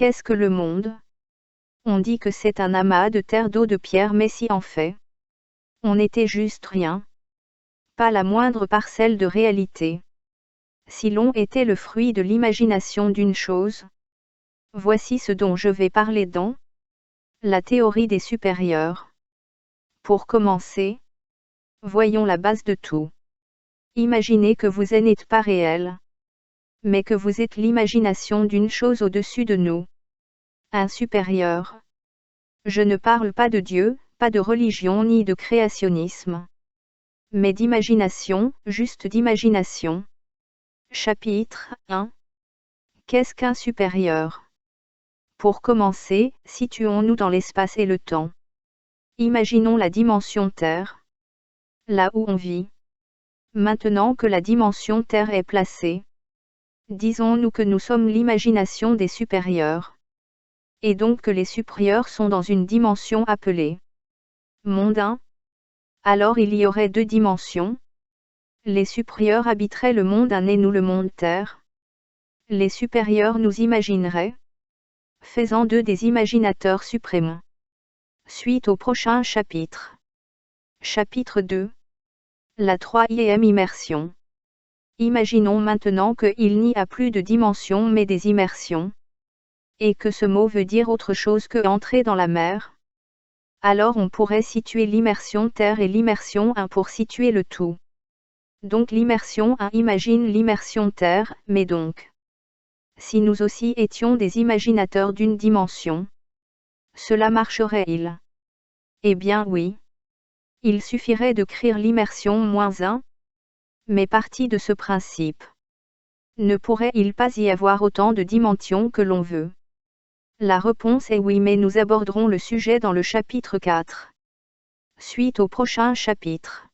Qu'est-ce que le monde? On dit que c'est un amas de terre, d'eau, de pierre, mais si en fait, on n'était juste rien. Pas la moindre parcelle de réalité. Si l'on était le fruit de l'imagination d'une chose. Voici ce dont je vais parler dans la théorie des supérieurs. Pour commencer, voyons la base de tout. Imaginez que vous n'êtes pas réel, mais que vous êtes l'imagination d'une chose au-dessus de nous. Un supérieur. Je ne parle pas de Dieu, pas de religion ni de créationnisme, mais d'imagination, juste d'imagination. Chapitre 1. Qu'est-ce qu'un supérieur? Pour commencer, situons-nous dans l'espace et le temps. Imaginons la dimension Terre, là où on vit. Maintenant que la dimension Terre est placée, disons-nous que nous sommes l'imagination des supérieurs. Et donc que les supérieurs sont dans une dimension appelée monde 1. Alors il y aurait deux dimensions. Les supérieurs habiteraient le monde 1 et nous le monde Terre. Les supérieurs nous imagineraient, faisant d'eux des imaginateurs suprêmes. Suite au prochain chapitre. Chapitre 2. La 3e immersion. Imaginons maintenant qu'il n'y a plus de dimensions mais des immersions. Et que ce mot veut dire autre chose que entrer dans la mer. Alors on pourrait situer l'immersion Terre et l'immersion 1 pour situer le tout. Donc l'immersion 1 imagine l'immersion Terre, mais donc, si nous aussi étions des imaginateurs d'une dimension, cela marcherait-il? Eh bien oui. Il suffirait de créer l'immersion -1, mais parti de ce principe. Ne pourrait-il pas y avoir autant de dimensions que l'on veut? La réponse est oui, mais nous aborderons le sujet dans le chapitre 4. Suite au prochain chapitre.